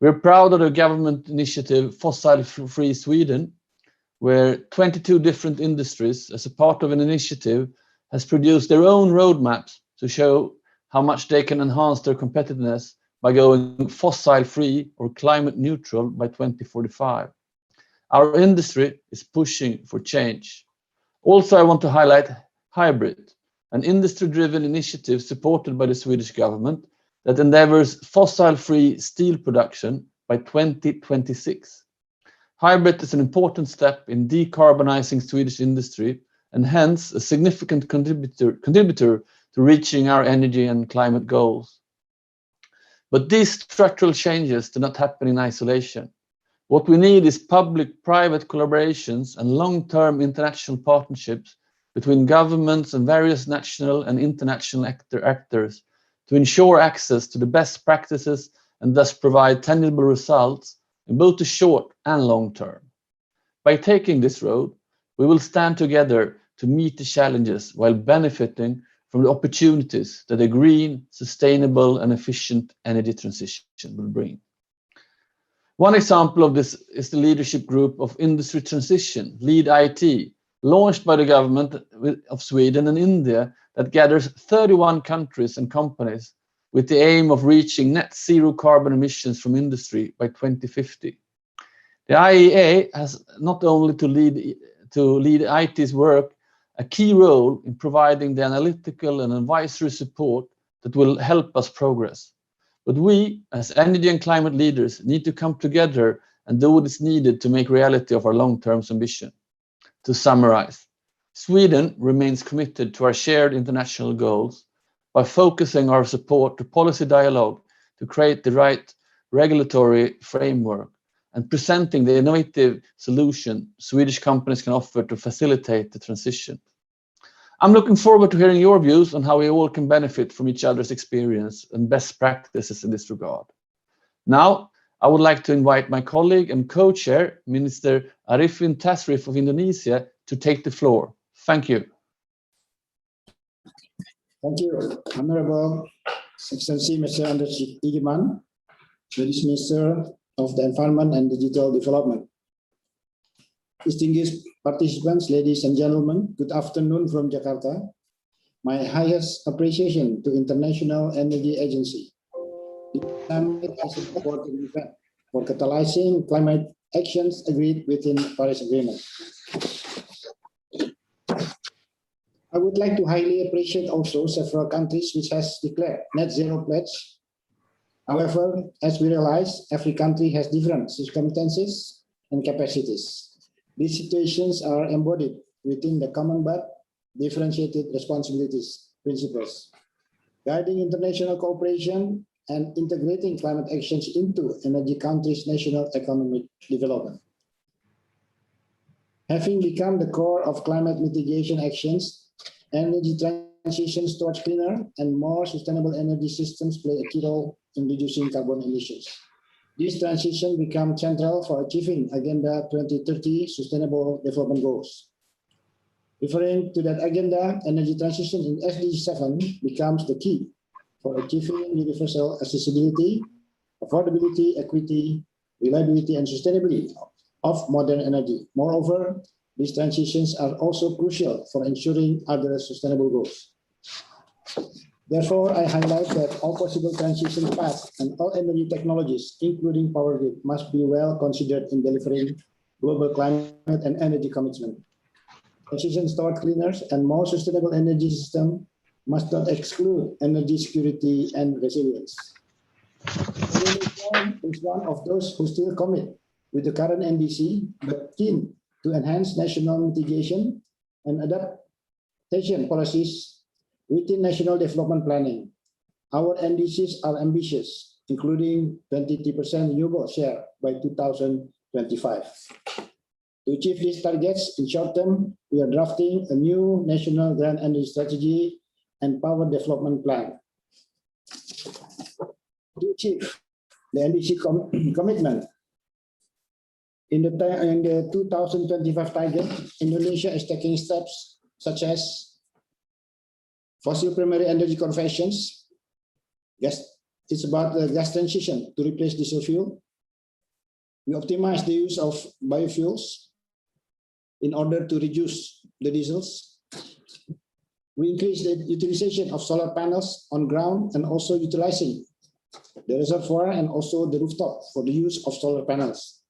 We're proud of the government initiative Fossil Free Sweden, where 22 different industries, as a part of an initiative, has produced their own roadmaps to show how much they can enhance their competitiveness by going fossil free or climate neutral by 2045. Our industry is pushing for change. Also, I want to highlight Hybrid, an industry-driven initiative supported by the Swedish government that endeavors fossil-free steel production by 2026. Hybrid is an important step in decarbonizing Swedish industry and hence a significant contributor to reaching our energy and climate goals. But these structural changes do not happen in isolation. What we need is public-private collaborations and long-term international partnerships between governments and various national and international actors to ensure access to the best practices and thus provide tangible results in both the short and long term. By taking this road, we will stand together to meet the challenges while benefiting from the opportunities that a green, sustainable, and efficient energy transition will bring. One example of this is the leadership group of industry transition, LEAD IT, launched by the government of Sweden and India that gathers 31 countries and companies with the aim of reaching net zero carbon emissions from industry by 2050. The IEA has not only to lead IT's work a key role in providing the analytical and advisory support that will help us progress. But we, as energy and climate leaders, need to come together and do what is needed to make reality of our long-term ambition. To summarize, Sweden remains committed to our shared international goals by focusing our support to policy dialogue to create the right regulatory framework and presenting the innovative solution Swedish companies can offer to facilitate the transition. I'm looking forward to hearing your views on how we all can benefit from each other's experience and best practices in this regard. Now, I would like to invite my colleague and co-chair, Minister Arifin Tasrif of Indonesia, to take the floor. Thank you. Thank you, Honorable Excellency Mr. Anders Ygeman, Swedish Minister of the Environment and Digital Development. Distinguished participants, ladies and gentlemen, good afternoon from Jakarta. My highest appreciation to International Energy Agency. This summit is an important event for catalyzing climate actions agreed within Paris Agreement. I would like to highly appreciate also several countries which has declared net zero pledge. However, as we realize, every country has different circumstances and capacities. These situations are embodied within the common but differentiated responsibilities principles, guiding international cooperation and integrating climate actions into energy countries' national economic development. Having become the core of climate mitigation actions, energy transitions towards cleaner and more sustainable energy systems play a key role in reducing carbon emissions. This transition becomes central for achieving Agenda 2030 Sustainable Development Goals. Referring to that agenda, energy transition in SDG 7 becomes the key for achieving universal accessibility, affordability, equity, reliability, and sustainability of modern energy. Moreover, these transitions are also crucial for ensuring other sustainable goals. Therefore, I highlight that all possible transition paths and all energy technologies, including power grid, must be well considered in delivering global climate and energy commitment. Transitions toward cleaner and more sustainable energy system must not exclude energy security and resilience. Indonesia is one of those who still commit with the current NDC, but keen to enhance national mitigation and adaptation policies within national development planning. Our NDCs are ambitious, including 23% renewable share by 2025. To achieve these targets in short term, we are drafting a new national grand energy strategy and power development plan. To achieve the NDC commitment, in the 2025 target, Indonesia is taking steps such as fossil primary energy conversions. It's about the gas transition to replace diesel fuel, We optimize the use of biofuels in order to reduce the diesels. We increase the utilization of solar panels on ground and also utilizing the reservoir and also the rooftop for the use of solar panels.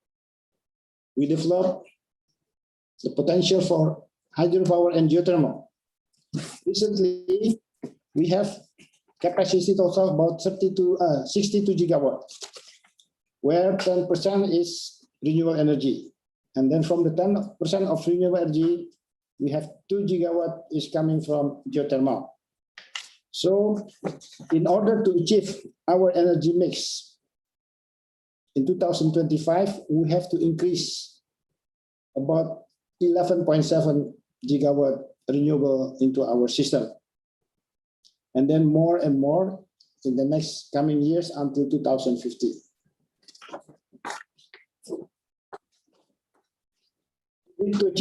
We develop the potential for hydropower and geothermal. Recently, we have capacity total about 62 gigawatt, where 10% is renewable energy. And then from the 10% of renewable energy, we have 2 gigawatt is coming from geothermal. So in order to achieve our energy mix in 2025, we have to increase about 11.7 gigawatt renewable into our system. And then more and more in the next coming years until 2050. To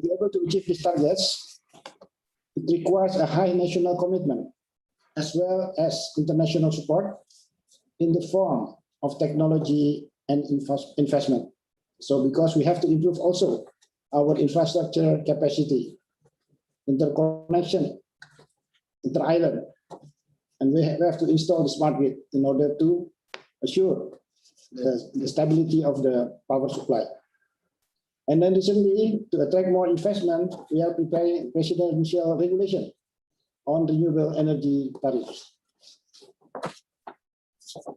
be able to achieve these targets, it requires a high national commitment as well as international support in the form of technology and investment. So because we have to improve also our infrastructure capacity, interconnection, inter-island, and we have to install the smart grid in order to assure the stability of the power supply. And then recently, to attract more investment, we are preparing presidential regulation on renewable energy tariffs.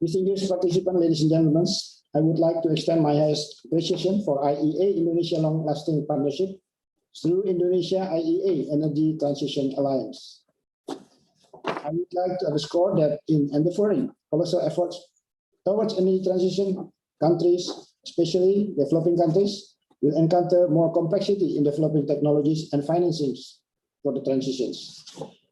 Distinguished participants, ladies and gentlemen, I would like to extend my highest appreciation for IEA Indonesia long-lasting partnership through Indonesia IEA Energy Transition Alliance. I would like to underscore that in endeavoring colossal efforts towards energy transition, countries, especially developing countries, will encounter more complexity in developing technologies and financings for the transitions.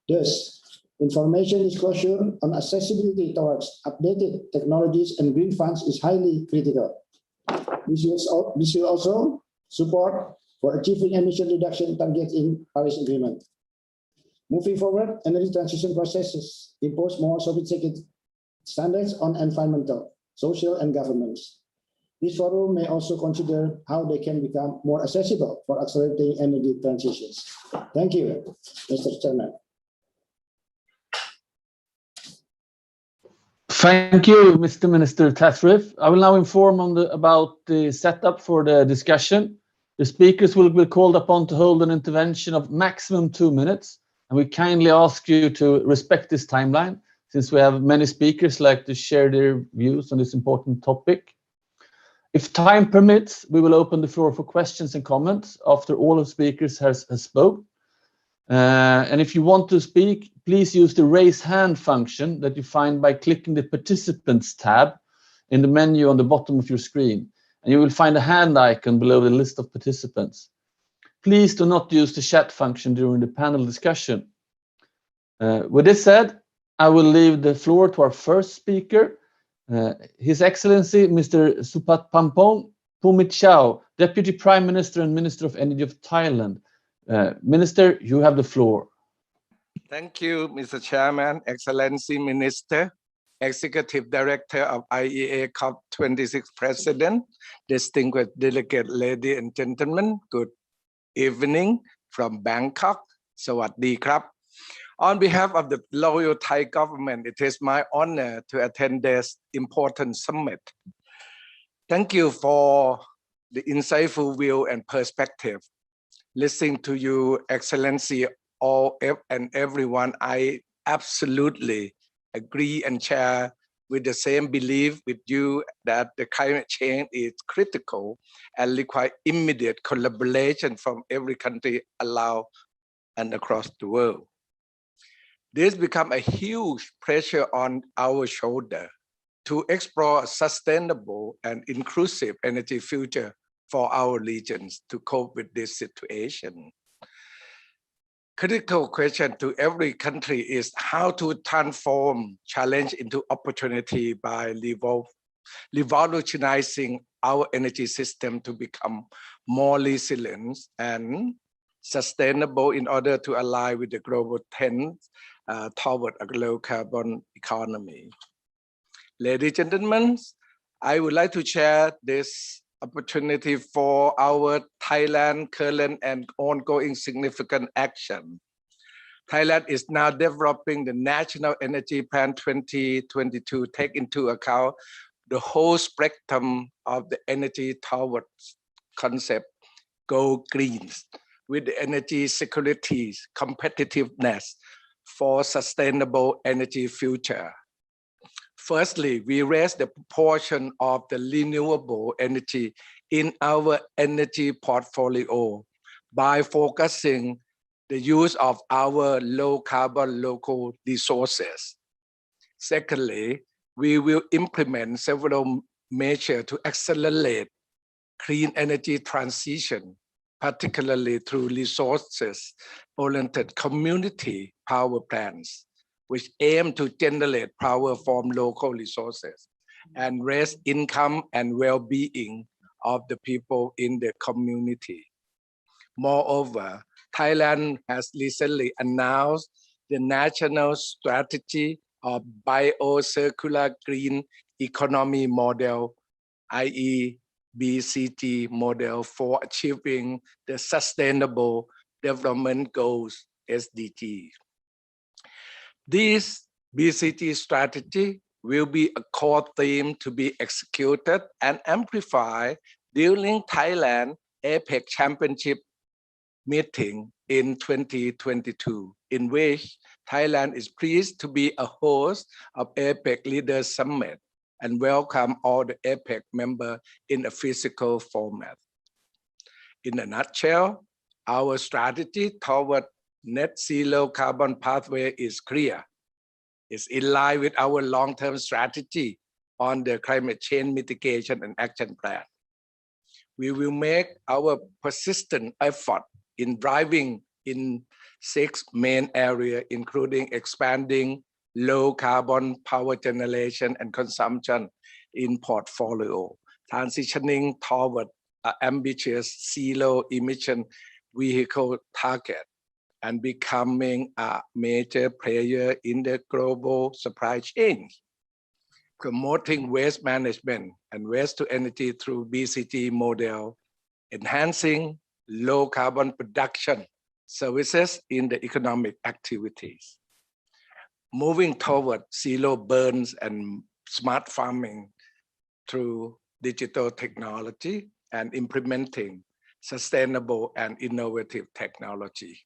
Thus, information disclosure on accessibility towards updated technologies and green funds is highly critical. This will also support for achieving emission reduction targets in Paris Agreement. Moving forward, energy transition processes impose more sophisticated standards on environmental, social, and governance. This forum may also consider how they can become more accessible for accelerating energy transitions. Thank you, Mr. Chairman. Thank you, Mr. Minister Tathrif. I will now inform about the setup for the discussion. The speakers will be called upon to hold an intervention of maximum 2 minutes, and we kindly ask you to respect this timeline, since we have many speakers like to share their views on this important topic. If time permits, we will open the floor for questions and comments after all of the speakers has spoke. And if you want to speak, please use the raise hand function that you find by clicking the participants tab in the menu on the bottom of your screen. And you will find a hand icon below the list of participants. Please do not use the chat function during the panel discussion. With this said, I will leave the floor to our first speaker, His Excellency Mr. Supathpampong Pumitchao, Deputy Prime Minister and Minister of Energy of Thailand. Minister, you have the floor. Thank you, Mr. Chairman, Excellency Minister, Executive Director of IEA COP26 President, distinguished delegate, ladies and gentlemen, good evening from Bangkok. Sawadee krap. On behalf of the loyal Thai government, it is my honor to attend this important summit. Thank you for the insightful view and perspective. Listening to you, Excellency, all and everyone, I absolutely agree and share with the same belief with you that the climate change is critical and require immediate collaboration from every country around and across the world. This becomes a huge pressure on our shoulder to explore a sustainable and inclusive energy future for our regions to cope with this situation. Critical question to every country is how to transform challenge into opportunity by revolutionizing our energy system to become more resilient and sustainable in order to align with the global trends toward a low carbon economy. Ladies and gentlemen, I would like to share this opportunity for our Thailand current and ongoing significant action. Thailand is now developing the National Energy Plan 2022, take into account the whole spectrum of the energy towards concept, go green, with the energy security, competitiveness for sustainable energy future. Firstly, we raise the proportion of the renewable energy in our energy portfolio by focusing the use of our low carbon local resources. Secondly, we will implement several measures to accelerate clean energy transition, particularly through resources-oriented community power plants, which aim to generate power from local resources and raise income and well-being of the people in the community. Moreover, Thailand has recently announced the National Strategy of Biocircular Green Economy Model, IEBCG model for achieving the Sustainable Development Goals, SDG. This BCG strategy will be a core theme to be executed and amplified during Thailand APEC Championship meeting in 2022, in which Thailand is pleased to be a host of APEC Leaders Summit and welcome all the APEC members in a physical format. In a nutshell, our strategy toward net zero carbon pathway is clear. It's in line with our long-term strategy on the climate change mitigation and action plan. We will make our persistent effort in driving in 6 main areas, including expanding low carbon power generation and consumption in portfolio, transitioning toward an ambitious zero emission vehicle target, and becoming a major player in the global supply chain, promoting waste management and waste to energy through BCG model, enhancing low carbon production services in the economic activities, moving toward zero burns and smart farming through digital technology, and implementing sustainable and innovative technology.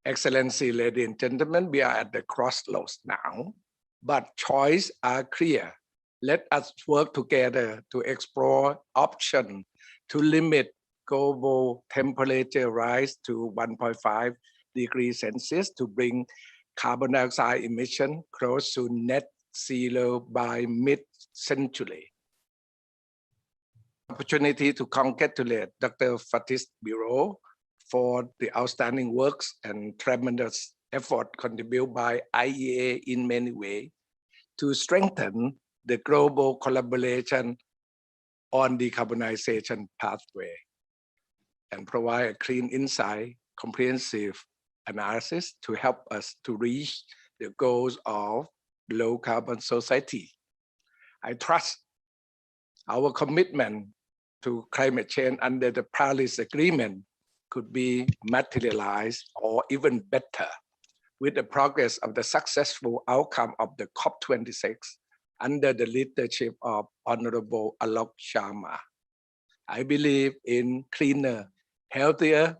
Excellency, ladies and gentlemen, we are at the crossroads now, but choices are clear. Let us work together to explore options to limit global temperature rise to 1.5 degrees Celsius to bring carbon dioxide emission close to net zero by mid-century. Opportunity to congratulate Dr. Fatis Biro for the outstanding works and tremendous effort contributed by IEA in many ways to strengthen the global collaboration on decarbonization pathway and provide a clean insight, comprehensive analysis to help us to reach the goals of low carbon society. I trust our commitment to climate change under the Paris Agreement could be materialized or even better with the progress of the successful outcome of the COP26 under the leadership of Honorable Alok Sharma. I believe in cleaner, healthier,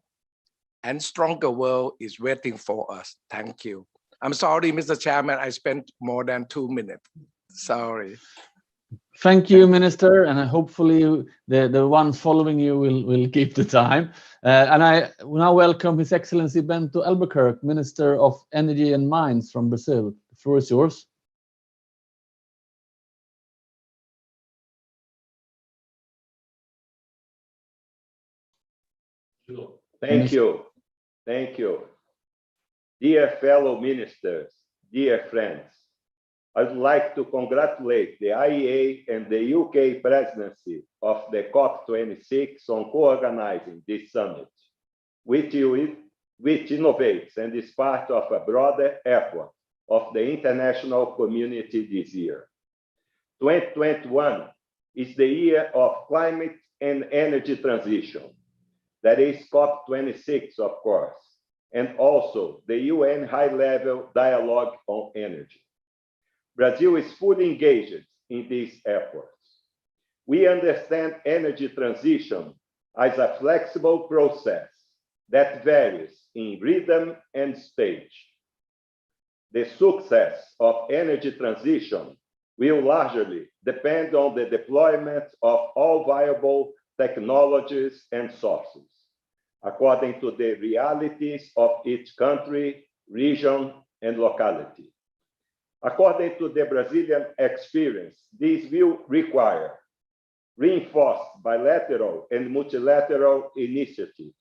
and stronger world is waiting for us. Thank you. I'm sorry, Mr. Chairman, I spent more than 2 minutes. Sorry. Thank you, Minister, and hopefully the ones following you will keep the time. And I now welcome His Excellency Bento Albuquerque, Minister of Energy and Mines from Brazil. The floor is yours. Thank you. Thank you. Dear fellow ministers, dear friends, I would like to congratulate the IEA and the UK presidency of the COP26 on co-organizing this summit, which innovates and is part of a broader effort of the international community this year. 2021 is the year of climate and energy transition. That is COP26, of course, and also the UN high-level dialogue on energy. Brazil is fully engaged in these efforts. We understand energy transition as a flexible process that varies in rhythm and stage. The success of energy transition will largely depend on the deployment of all viable technologies and sources, according to the realities of each country, region, and locality. According to the Brazilian experience, this will require reinforced bilateral and multilateral initiatives,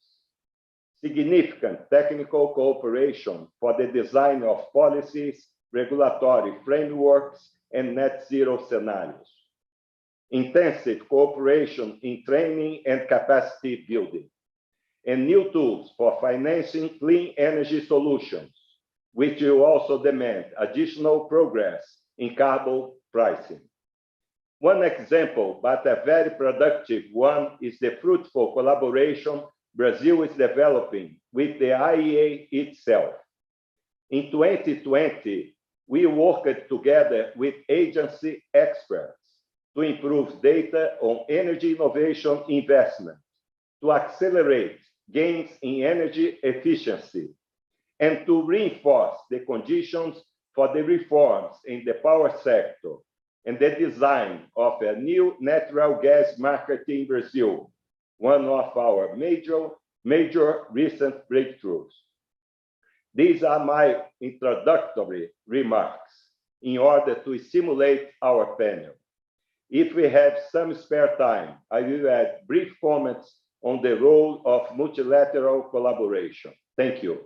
significant technical cooperation for the design of policies, regulatory frameworks, and net zero scenarios, intensive cooperation in training and capacity building, and new tools for financing clean energy solutions, which will also demand additional progress in carbon pricing. One example, but a very productive one, is the fruitful collaboration Brazil is developing with the IEA itself. In 2020, we worked together with agency experts to improve data on energy innovation investment, to accelerate gains in energy efficiency, and to reinforce the conditions for the reforms in the power sector and the design of a new natural gas market in Brazil, one of our major recent breakthroughs. These are my introductory remarks in order to stimulate our panel. If we have some spare time, I will add brief comments on the role of multilateral collaboration. Thank you.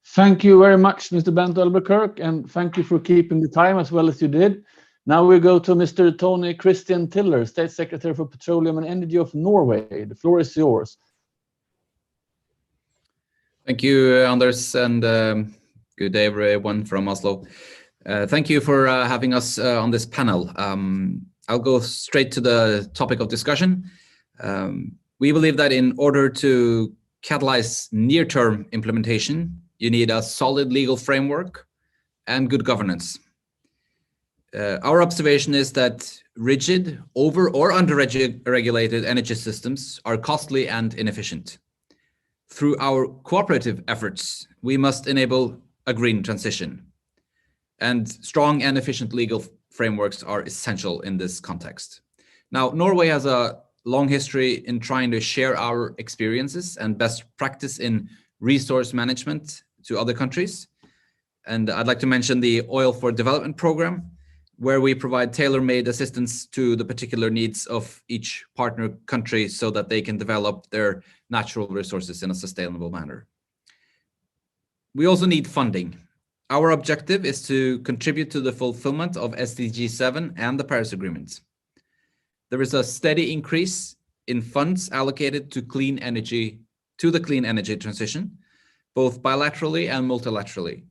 Thank you very much, Mr. Bent Albuquerque, and thank you for keeping the time as well as you did. Now we go to Mr. Tony Christian Tiller, State Secretary for Petroleum and Energy of Norway. The floor is yours. Thank you, Anders, and good day, everyone from Oslo. Thank you for having us on this panel. I'll go straight to the topic of discussion. We believe that in order to catalyze near-term implementation, you need a solid legal framework and good governance. Our observation is that rigid, over or under-regulated energy systems are costly and inefficient. Through our cooperative efforts, we must enable a green transition. And strong and efficient legal frameworks are essential in this context. Now, Norway has a long history in trying to share our experiences and best practice in resource management to other countries. And I'd like to mention the Oil for Development program, where we provide tailor-made assistance to the particular needs of each partner country so that they can develop their natural resources in a sustainable manner. We also need funding. Our objective is to contribute to the fulfillment of SDG 7 and the Paris Agreement. There is a steady increase in funds allocated to clean energy, to the clean energy transition, both bilaterally and multilaterally.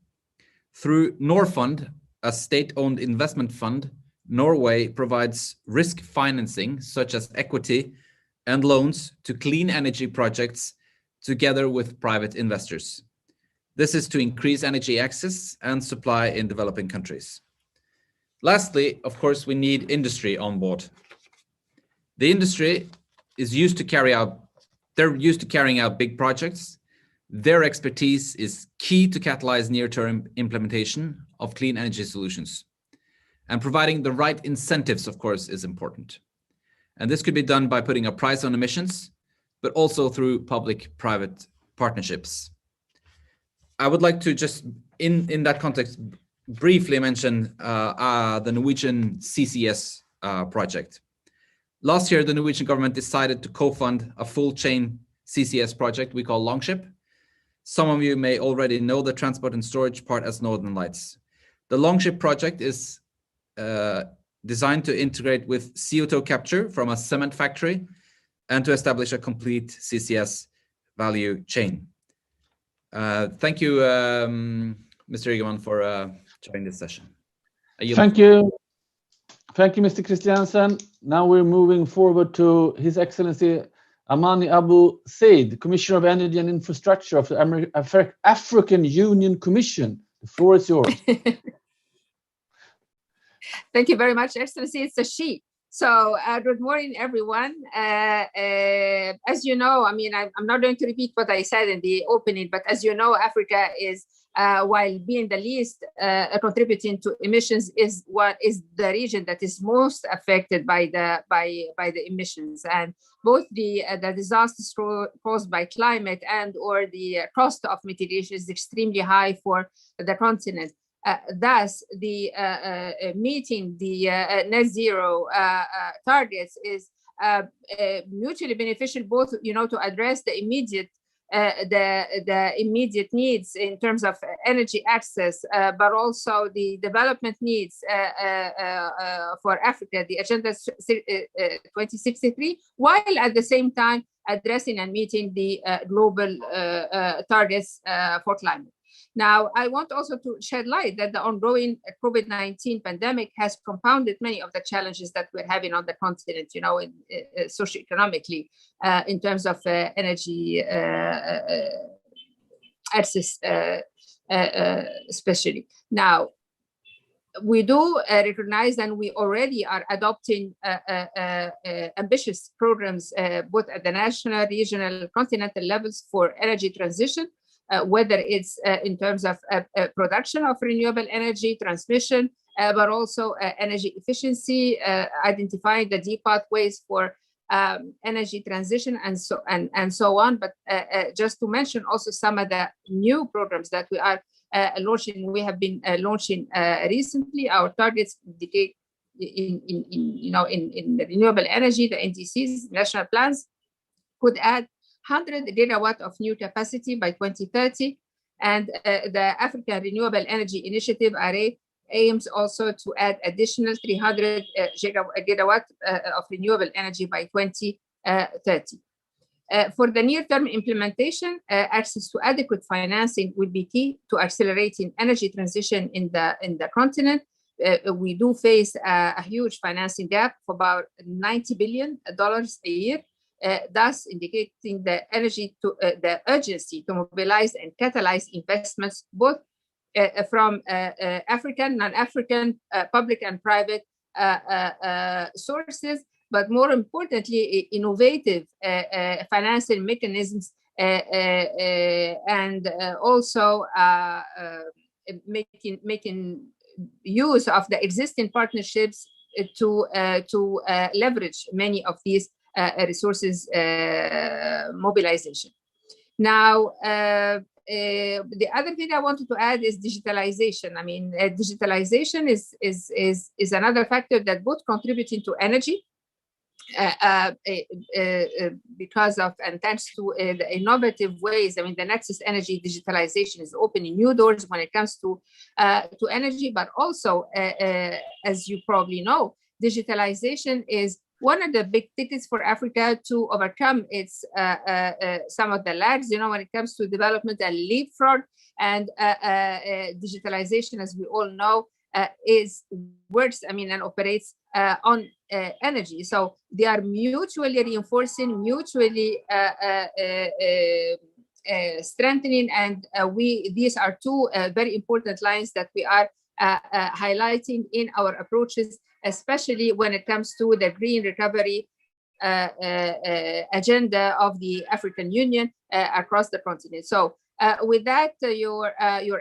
Through Norfund, a state-owned investment fund, Norway provides risk financing, such as equity and loans, to clean energy projects together with private investors. This is to increase energy access and supply in developing countries. Lastly, of course, we need industry on board. The industry is used to carrying out big projects. Their expertise is key to catalyze near-term implementation of clean energy solutions. And providing the right incentives, of course, is important. And this could be done by putting a price on emissions, but also through public-private partnerships. I would like to just, in that context, briefly mention the Norwegian CCS project. Last year, the Norwegian government decided to co-fund a full-chain CCS project we call Longship. Some of you may already know the transport and storage part as Northern Lights. The Longship project is designed to integrate with CO2 capture from a cement factory and to establish a complete CCS value chain. Thank you, Mr. Egerman, for joining this session. Thank you. Thank you, Mr. Christiansen. Now we're moving forward to His Excellency Amani Abu Said, Commissioner of Energy and Infrastructure of the African Union Commission. The floor is yours. Thank you very much, Excellency. It's a she. So good morning, everyone. As you know, I mean, I'm not going to repeat what I said in the opening, but as you know, Africa is, while being the least contributing to emissions, is the region that is most affected by the emissions. And both the disasters caused by climate and/or the cost of mitigation is extremely high for the continent. Thus, the meeting the net zero targets is mutually beneficial, both to address the immediate needs in terms of energy access, but also the development needs for Africa, the Agenda 2063, while at the same time addressing and meeting the global targets for climate. Now, I want also to shed light that the ongoing COVID-19 pandemic has compounded many of the challenges that we're having on the continent, socioeconomically, in terms of energy access, especially. Now, we do recognize, and we already are adopting ambitious programs, both at the national, regional, continental levels for energy transition. Whether it's in terms of production of renewable energy, transmission, but also energy efficiency, identifying the deep pathways for energy transition, and so on. But just to mention also some of the new programs that we are launching, we have been launching recently. Our targets indicate in the renewable energy, the NDCs, national plans, could add 100 gigawatt of new capacity by 2030, and the African Renewable Energy Initiative (ARE) aims also to add additional 300 gigawatt of renewable energy by 2030. For the near-term implementation, access to adequate financing will be key to accelerating energy transition in the continent. We do face a huge financing gap of about $90 billion a year. Thus indicating the urgency to mobilize and catalyze investments, both from African, non-African, public and private sources, but more importantly, innovative financing mechanisms, and also making use of the existing partnerships to leverage many of these resources mobilization. Now, the other thing I wanted to add is digitalization. I mean, digitalization is another factor that both contributing to energy because of and thanks to the innovative ways. I mean, the Nexus Energy digitalization is opening new doors when it comes to energy, but also, as you probably know, digitalization is one of the big tickets for Africa to overcome its some of the lags, when it comes to development and leapfrog. And digitalization, as we all know, works, and operates on energy. So they are mutually reinforcing, mutually strengthening, and these are two very important lines that we are highlighting in our approaches, especially when it comes to the green recovery agenda of the African Union across the continent. So with that, Your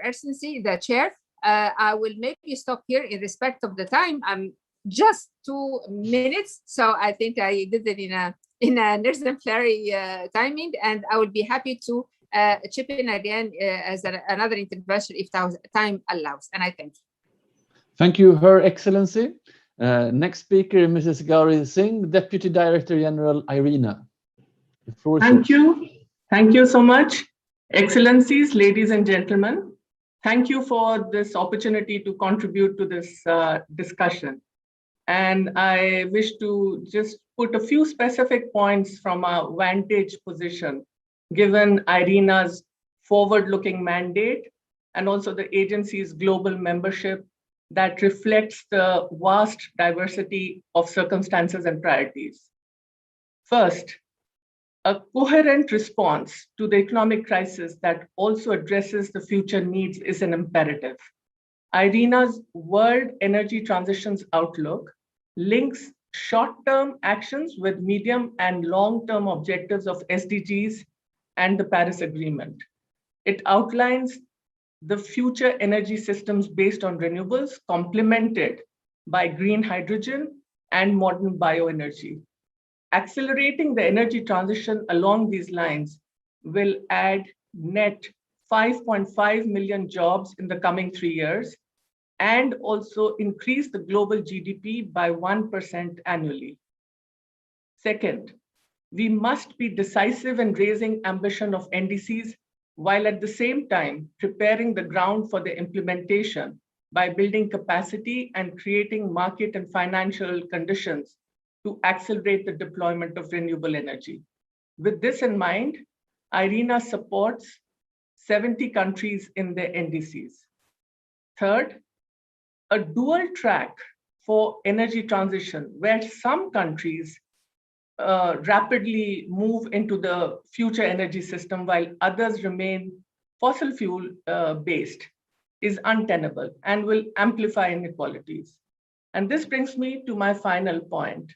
Excellency, the Chair, I will maybe stop here in respect of the time. I'm just 2 minutes, so I think I did it in an exemplary timing, and I would be happy to chip in again as another intervention if time allows, and I thank you. Thank you, Her Excellency. Next speaker, Mrs. Gauri Singh, Deputy Director General, IRENA. The floor is Thank yours. you. Thank you so much. Excellencies, ladies and gentlemen, thank you for this opportunity to contribute to this discussion. And I wish to just put a few specific points from a vantage position, given IRENA's forward-looking mandate and also the agency's global membership that reflects the vast diversity of circumstances and priorities. First, a coherent response to the economic crisis that also addresses the future needs is an imperative. IRENA's World Energy Transitions Outlook links short-term actions with medium and long-term objectives of SDGs and the Paris Agreement. It outlines the future energy systems based on renewables, complemented by green hydrogen and modern bioenergy. Accelerating the energy transition along these lines will add net 5.5 million jobs in the coming 3 years and also increase the global GDP by 1% annually. Second, we must be decisive in raising ambition of NDCs while at the same time preparing the ground for the implementation by building capacity and creating market and financial conditions to accelerate the deployment of renewable energy. With this in mind, IRENA supports 70 countries in their NDCs. Third, a dual track for energy transition where some countries rapidly move into the future energy system while others remain fossil fuel based is untenable and will amplify inequalities. And this brings me to my final point,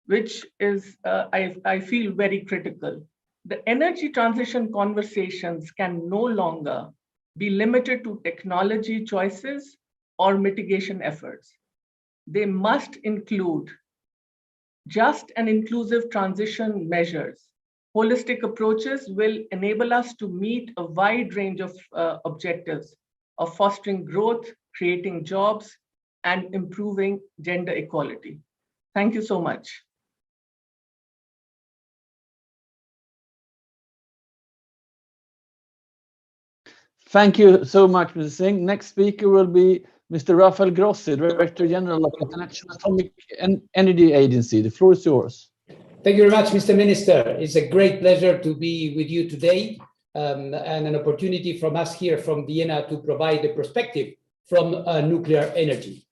which is, I feel, very critical. The energy transition conversations can no longer be limited to technology choices or mitigation efforts. They must include just and inclusive transition measures. Holistic approaches will enable us to meet a wide range of objectives of fostering growth, creating jobs, and improving gender equality. Thank you so much. Thank you so much, Mr. Singh. Next speaker will be Mr. Rafael Grossi, Director General of International Atomic Energy Agency. The floor is yours. Thank you very much, Mr. Minister. It's a great pleasure to be with you today and an opportunity from us here from Vienna to provide a perspective from nuclear energy.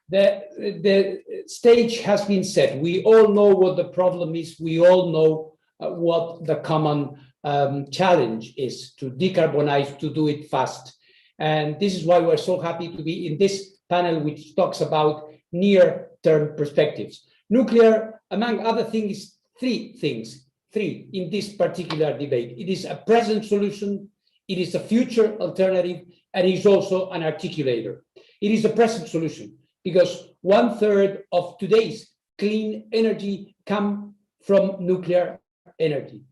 The stage has been set. We all know what the problem is. We all know what the common challenge is to decarbonize, to do it fast. And this is why we're so happy to be in this panel, which talks about near-term perspectives. Nuclear, among other things, three in this particular debate. It is a present solution, it is a future alternative, and it is also an articulator. It is a present solution because 1/3 of today's clean energy come from nuclear energy.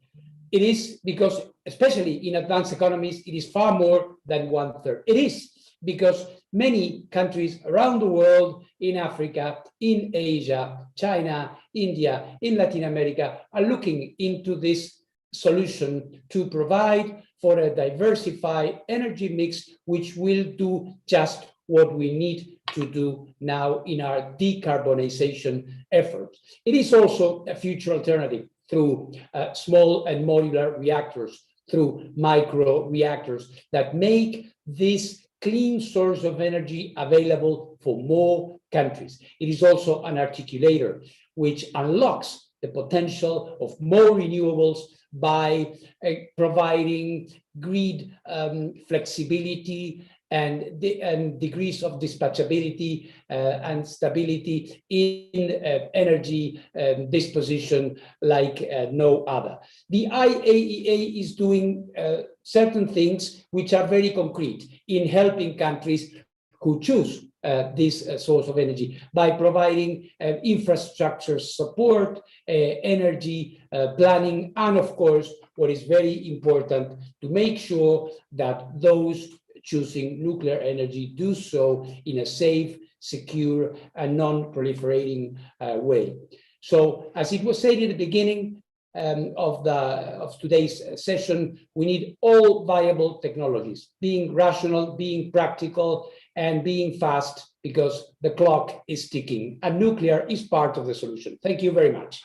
It is because, especially in advanced economies, it is far more than 1/3. It is because many countries around the world, in Africa, in Asia, China, India, in Latin America, are looking into this solution to provide for a diversified energy mix, which will do just what we need to do now in our decarbonization efforts. It is also a future alternative through small and modular reactors, through micro reactors that make this clean source of energy available for more countries. It is also an articulator which unlocks the potential of more renewables by providing grid flexibility and degrees of dispatchability and stability in energy disposition like no other. The IAEA is doing certain things which are very concrete in helping countries who choose this source of energy by providing infrastructure support, energy planning, and of course, what is very important, to make sure that those choosing nuclear energy do so in a safe, secure, and non-proliferating way. So, as it was said in the beginning of today's session, we need all viable technologies, being rational, being practical, and being fast, because the clock is ticking, and nuclear is part of the solution. Thank you very much.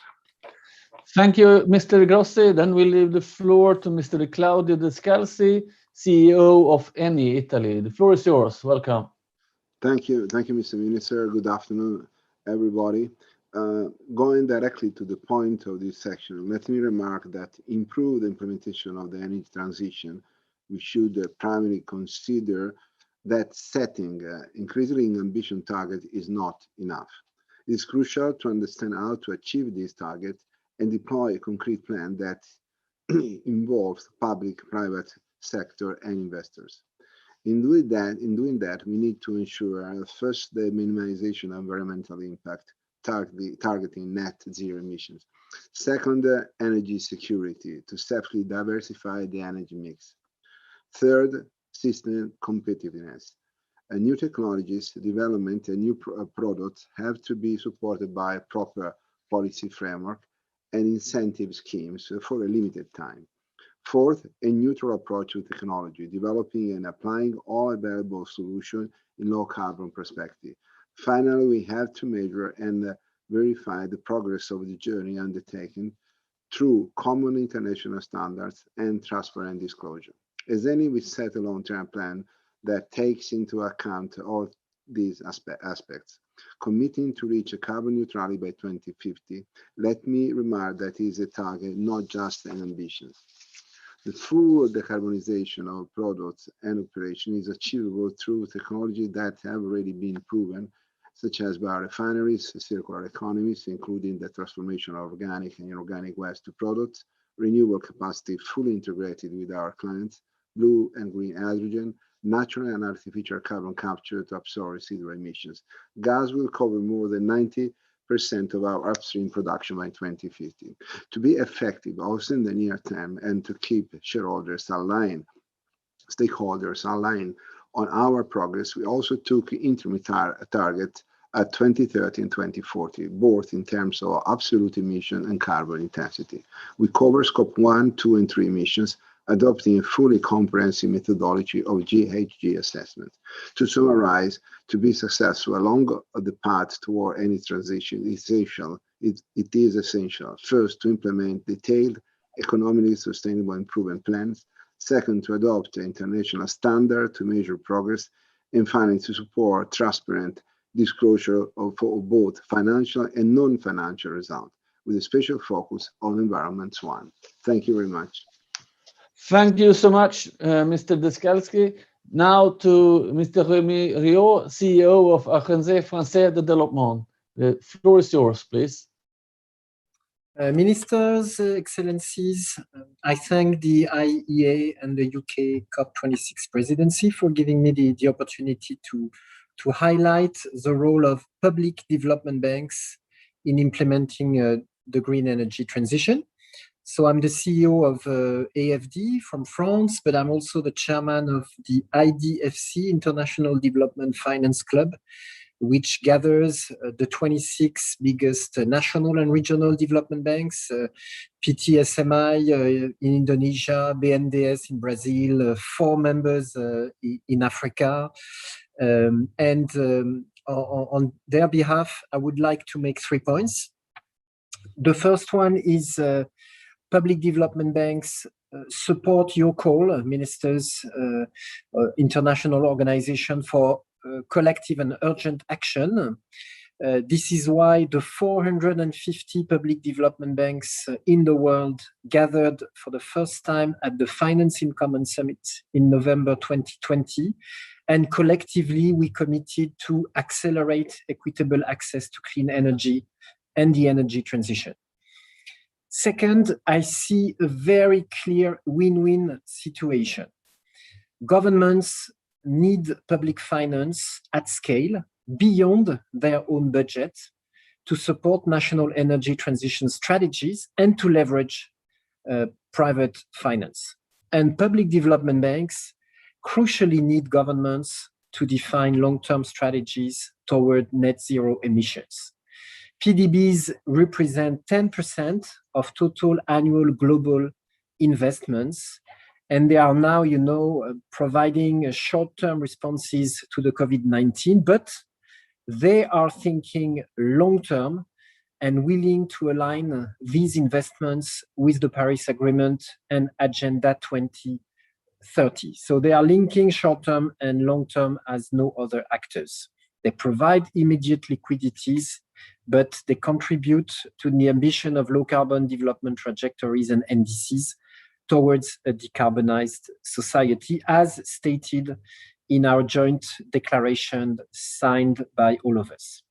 Thank you, Mr. Grossi. Then we leave the floor to Mr. Claudio Descalzi, CEO of ENI Italy. The floor is yours. Welcome. Thank you, Mr. Minister. Good afternoon, everybody. Going directly to the point of this section, let me remark that improved implementation of the energy transition, we should primarily consider that setting increasingly ambition target is not enough. It is crucial to understand how to achieve this target and deploy a concrete plan that involves public, private sector, and investors. In doing that, we need to ensure first the minimization of environmental impact, targeting net zero emissions. Second, energy security to safely diversify the energy mix. Third, system competitiveness. New technologies development and new products have to be supported by a proper policy framework and incentive schemes for a limited time. Fourth, a neutral approach to technology, developing and applying all available solutions in low carbon perspective. Finally, we have to measure and verify the progress of the journey undertaken through common international standards and transparent disclosure. As any, we set a long-term plan that takes into account all these aspects. Committing to reach a carbon neutrality by 2050, let me remark that is a target, not just an ambition. The full decarbonization of products and operation is achievable through technology that have already been proven, such as biorefineries, circular economies, including the transformation of organic and inorganic waste to products, renewable capacity fully integrated with our clients, blue and green hydrogen, natural and artificial carbon capture to absorb residual emissions. Gas will cover more than 90% of our upstream production by 2050. To be effective also in the near term and to keep stakeholders aligned on our progress, we also took interim targets at 2030 and 2040, both in terms of absolute emission and carbon intensity. We cover scope 1, 2, and 3 emissions, adopting a fully comprehensive methodology of GHG assessment. To summarize, to be successful along the path toward any transition, it is essential, first, to implement detailed, economically sustainable improvement plans, second, to adopt an international standard to measure progress, and finally, to support transparent disclosure of both financial and non-financial results, with a special focus on environment one. Thank you very much. Thank you so much, Mr. Descalzi. Now to Mr. Rémi Riot, CEO of Agence Française de Développement. The floor is yours, please. Ministers, Excellencies, I thank the IEA and the UK COP26 presidency for giving me the opportunity to highlight the role of public development banks in implementing the green energy transition. So I'm the CEO of AFD from France, but I'm also the chairman of the IDFC, International Development Finance Club, which gathers the 26 biggest national and regional development banks, PTSMI in Indonesia, BNDES in Brazil, 4 members in Africa. On their behalf, I would like to make 3 points. The first one is public development banks support your call, ministers, international organization for collective and urgent action. This is why the 450 public development banks in the world gathered for the first time at the Finance in Common Summit in November 2020. And collectively, we committed to accelerate equitable access to clean energy and the energy transition. Second, I see a very clear win-win situation. Governments need public finance at scale beyond their own budget to support national energy transition strategies and to leverage private finance. And public development banks crucially need governments to define long-term strategies toward net zero emissions. PDBs represent 10% of total annual global investments, and they are now, providing short-term responses to the COVID-19, but they are thinking long-term and willing to align these investments with the Paris Agreement and Agenda 2030. So they are linking short-term and long-term as no other actors. They provide immediate liquidities, but they contribute to the ambition of low carbon development trajectories and NDCs towards a decarbonized society, as stated in our joint declaration signed by all of us.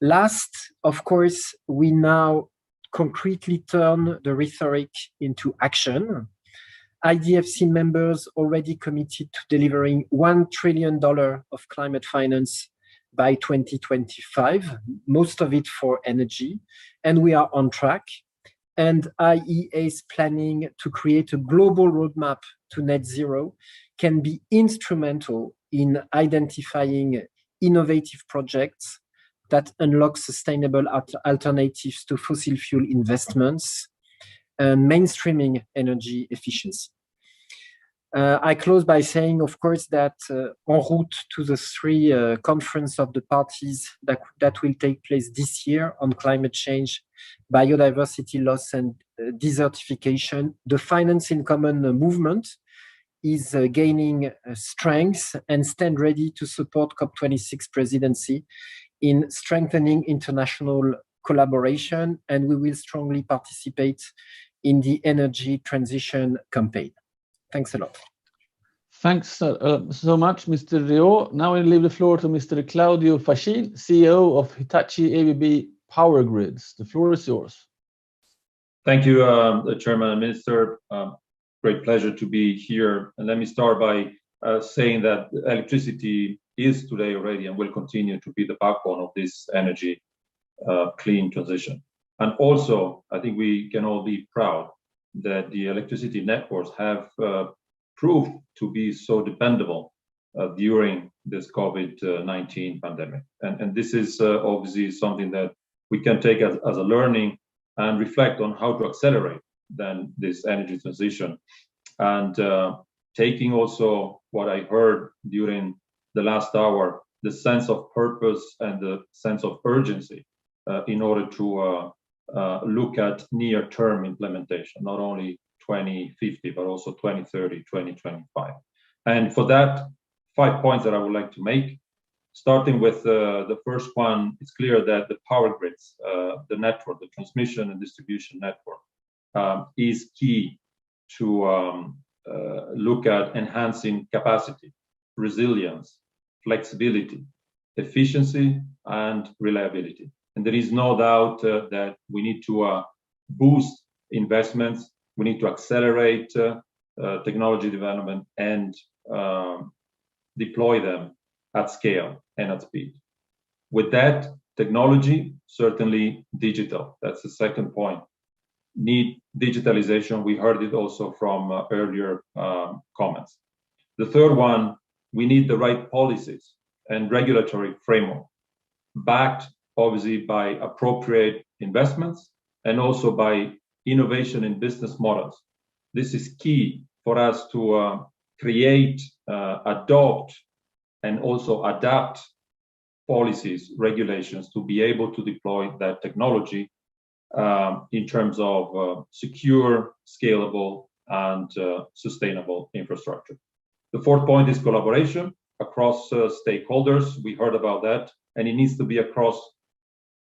Last, of course, we now concretely turn the rhetoric into action. IDFC members already committed to delivering $1 trillion of climate finance by 2025, most of it for energy, and we are on track. And IEA's planning to create a global roadmap to net zero can be instrumental in identifying innovative projects that unlock sustainable alternatives to fossil fuel investments and mainstreaming energy efficiency. I close by saying, of course, that en route to the three conference of the parties that will take place this year on climate change, biodiversity loss and desertification, the Finance in Common movement is gaining strength and stand ready to support COP26 presidency in strengthening international collaboration, and we will strongly participate in the energy transition campaign. Thanks a lot. Thanks so much, Mr. Rio. Now I leave the floor to Mr. Claudio Fachin, CEO of Hitachi ABB Power Grids. The floor is yours. Thank you, Chairman and Minister. Great pleasure to be here. And let me start by saying that electricity is today already and will continue to be the backbone of this energy clean transition. And also, I think we can all be proud that the electricity networks have proved to be so dependable during this COVID-19 pandemic. And this is obviously something that we can take as a learning and reflect on how to accelerate then this energy transition. And taking also what I heard during the last hour, the sense of purpose and the sense of urgency in order to look at near-term implementation, not only 2050, but also 2030, 2025. And for that, 5 points that I would like to make. Starting with the first one, it's clear that the power grids, the network, the transmission and distribution network, is key to look at enhancing capacity, resilience, flexibility, efficiency, and reliability. And there is no doubt that we need to boost investments, we need to accelerate technology development and deploy them at scale and at speed. With that, technology, certainly digital. That's the second point. Need digitalization. We heard it also from earlier comments. The third one, we need the right policies and regulatory framework, backed obviously by appropriate investments and also by innovation in business models. This is key for us to create, adopt, and also adapt policies, regulations to be able to deploy that technology in terms of secure, scalable, and sustainable infrastructure. The fourth point is collaboration across stakeholders. We heard about that, and it needs to be across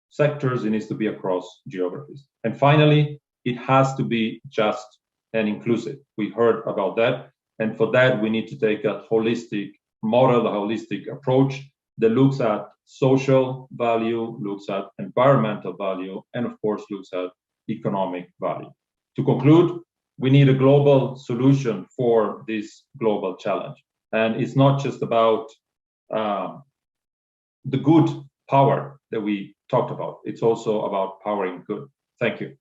sectors, it needs to be across geographies. And finally, it has to be just and inclusive. We heard about that, and for that, we need to take a holistic model, a holistic approach that looks at social value, looks at environmental value, and of course, looks at economic value. To conclude, we need a global solution for this global challenge. And it's not just about the good power that we talked about. It's also about powering good. Thank you.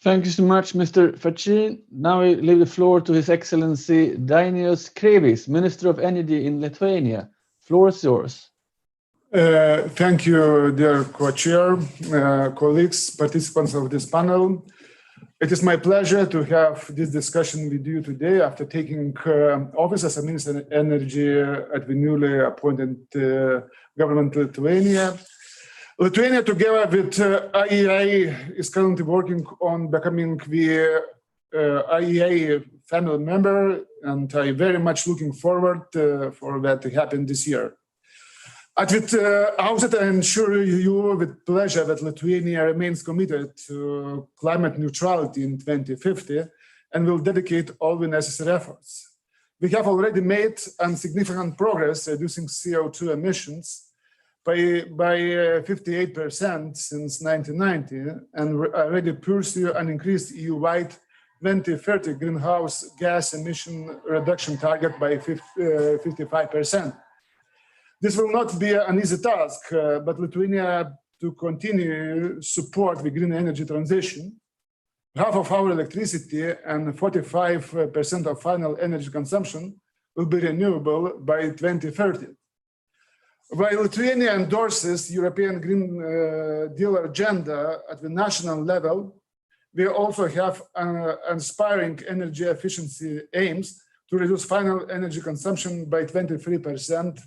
Thank you so much, Mr. Fachin. Now I leave the floor to His Excellency Dainius Kreivys, Minister of Energy in Lithuania. Floor is yours. Thank you, dear co-chair, colleagues, participants of this panel. It is my pleasure to have this discussion with you today after taking office as a Minister of Energy at the newly appointed government Lithuania. Lithuania, together with IEA, is currently working on becoming the IEA family member, and I'm very much looking forward for that to happen this year. At the outset, I ensure you with pleasure that Lithuania remains committed to climate neutrality in 2050 and will dedicate all the necessary efforts. We have already made significant progress reducing CO2 emissions by 58% since 1990 and already pursue an increased EU-wide 2030 greenhouse gas emission reduction target by 55%. This will not be an easy task, but Lithuania to continue support the green energy transition. Half of our electricity and 45% of final energy consumption will be renewable by 2030. While Lithuania endorses European Green Deal agenda at the national level, we also have inspiring energy efficiency aims to reduce final energy consumption by 23%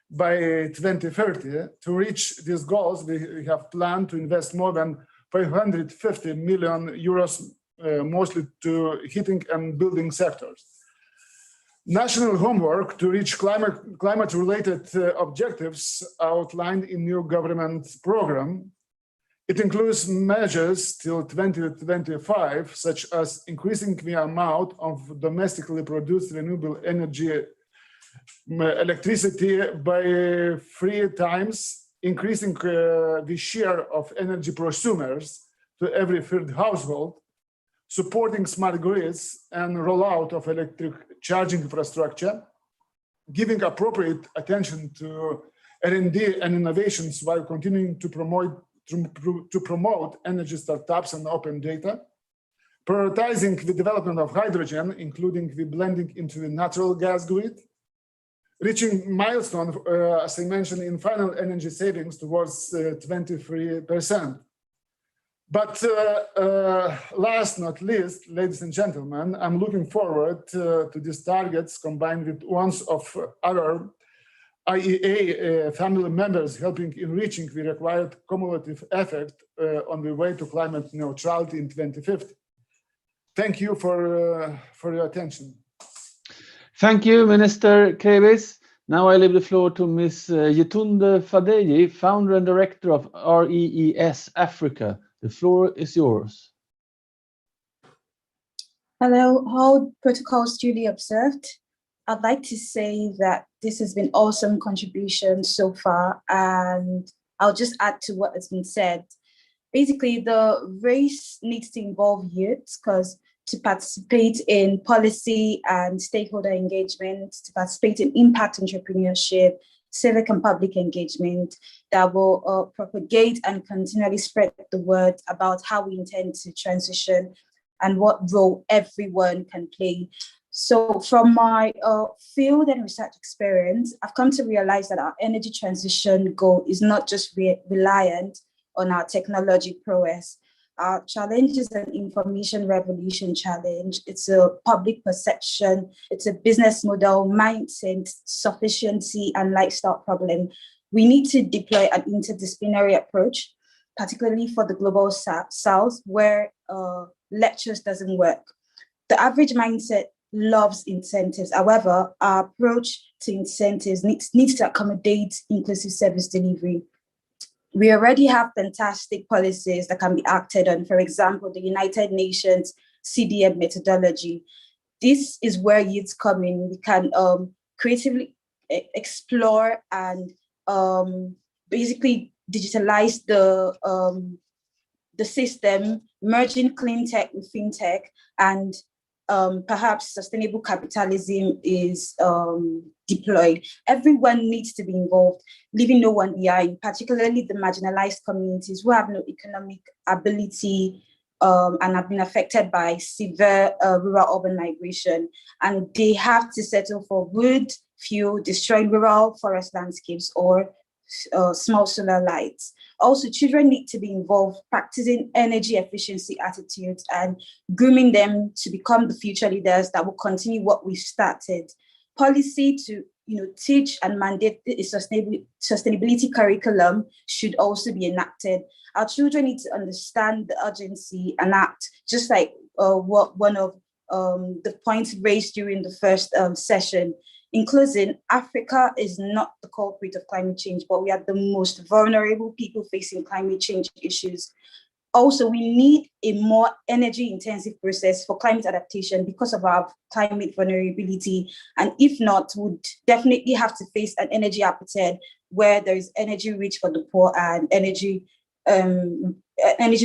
by 2030. To reach these goals, we have planned to invest more than 550 million euros, mostly to heating and building sectors. National homework to reach climate-related objectives outlined in new government program. It includes measures till 2025, such as increasing the amount of domestically produced renewable energy electricity by 3 times, increasing the share of energy prosumers to every 3rd household, supporting smart grids and rollout of electric charging infrastructure, giving appropriate attention to R&D and innovations while continuing to promote energy startups and open data, prioritizing the development of hydrogen, including the blending into the natural gas grid, reaching milestone, as I mentioned, in final energy savings towards 23%. But last not least, ladies and gentlemen, I'm looking forward to these targets combined with ones of other IEA family members, helping in reaching the required cumulative effect on the way to climate neutrality in 2050. Thank you for your attention. Thank you, Minister Krevis. Now I leave the floor to Ms. Yetunde Fadeyi, Founder and Director of REES Africa. The floor is yours. Hello, all protocols duly observed. I'd like to say that this has been awesome contribution so far, and I'll just add to what has been said. Basically, the race needs to involve youth because to participate in policy and stakeholder engagement, to participate in impact entrepreneurship, civic and public engagement that will propagate and continually spread the word about how we intend to transition and what role everyone can play. So from my field and research experience, I've come to realize that our energy transition goal is not just reliant on our technology prowess. Our challenge is an information revolution challenge. It's a public perception. It's a business model, mindset, sufficiency, and lifestyle problem. We need to deploy an interdisciplinary approach, particularly for the global south, where lectures doesn't work. The average mindset loves incentives. However, our approach to incentives needs to accommodate inclusive service delivery. We already have fantastic policies that can be acted on. For example, the United Nations CDM methodology. This is where youths come in. We can creatively explore and basically digitalize the system, merging clean tech with fintech, and perhaps sustainable capitalism is deployed. Everyone needs to be involved, leaving no one behind, particularly the marginalized communities who have no economic ability and have been affected by severe rural-urban migration. And they have to settle for wood, fuel, destroying rural forest landscapes, or small solar lights. Also, children need to be involved, practicing energy efficiency attitudes and grooming them to become the future leaders that will continue what we've started. Policy to teach and mandate a sustainability curriculum should also be enacted. Our children need to understand the urgency and act, just like what one of the points raised during the first session. In closing, Africa is not the culprit of climate change, but we are the most vulnerable people facing climate change issues. Also, we need a more energy-intensive process for climate adaptation because of our climate vulnerability. And if not, we'd definitely have to face an energy apartheid where there is energy rich for the poor and energy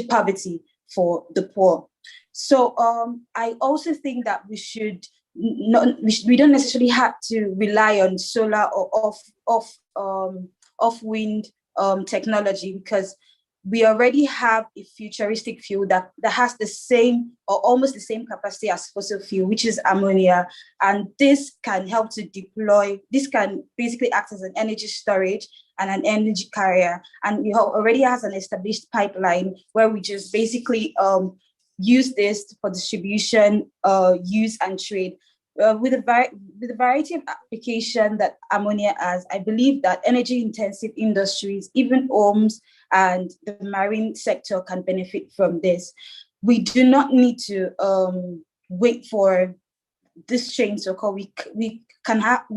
poverty for the poor. So I also think that we should we don't necessarily have to rely on solar or off wind technology, because we already have a futuristic fuel that has the same or almost the same capacity as fossil fuel, which is ammonia. And this can help to deploy, this can basically act as an energy storage and an energy carrier. And we already has an established pipeline where we just basically use this for distribution, use and trade. With a variety of application that ammonia has, I believe that energy-intensive industries, even homes and the marine sector, can benefit from this. We do not need to wait for this change to occur. We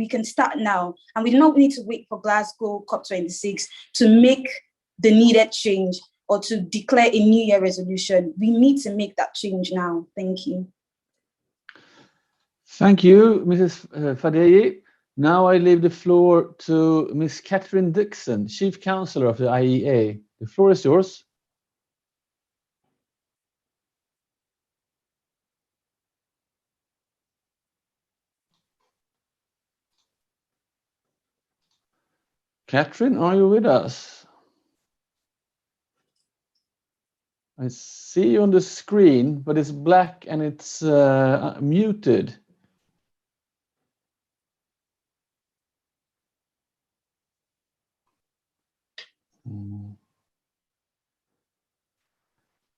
can start now, and we do not need to wait for Glasgow COP26 to make the needed change or to declare a New Year resolution. We need to make that change now. Thank you. Thank you, Mrs. Fadeyi. Now I leave the floor to Ms. Catherine Dixon, Chief Counselor of the IEA. The floor is yours. Catherine, are you with us? I see you on the screen, but it's black and it's muted.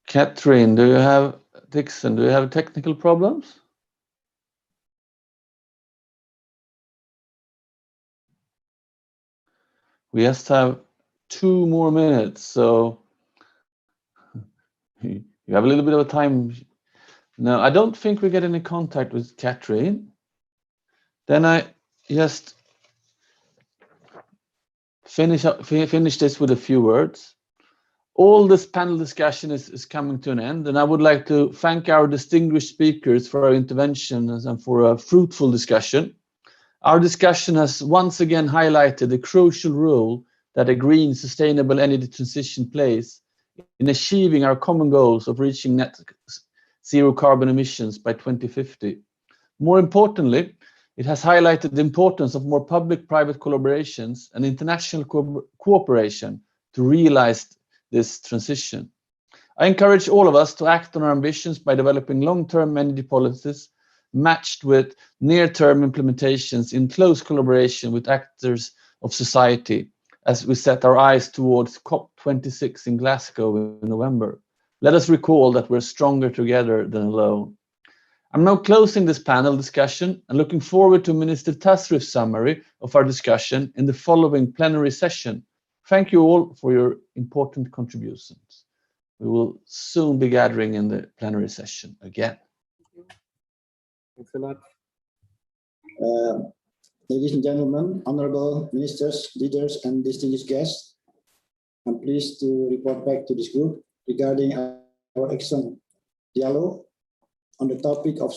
Catherine, Dixon, do you have technical problems? We just have 2 more minutes, so you have a little bit of time. No, I don't think we get any contact with Catherine. Then I just finish this with a few words. All this panel discussion is coming to an end, and I would like to thank our distinguished speakers for our interventions and for a fruitful discussion. Our discussion has once again highlighted the crucial role that a green, sustainable energy transition plays in achieving our common goals of reaching net zero carbon emissions by 2050. More importantly, it has highlighted the importance of more public-private collaborations and international cooperation to realize this transition. I encourage all of us to act on our ambitions by developing long-term energy policies matched with near-term implementations in close collaboration with actors of society as we set our eyes towards COP26 in Glasgow in November. Let us recall that we're stronger together than alone. I'm now closing this panel discussion and looking forward to Minister Tasrif's summary of our discussion in the following plenary session. Thank you all for your important contributions. We will soon be gathering in the plenary session again. Thanks a lot. Ladies and gentlemen, honorable ministers, leaders, and distinguished guests, I'm pleased to report back to this group regarding our excellent dialogue on the topic of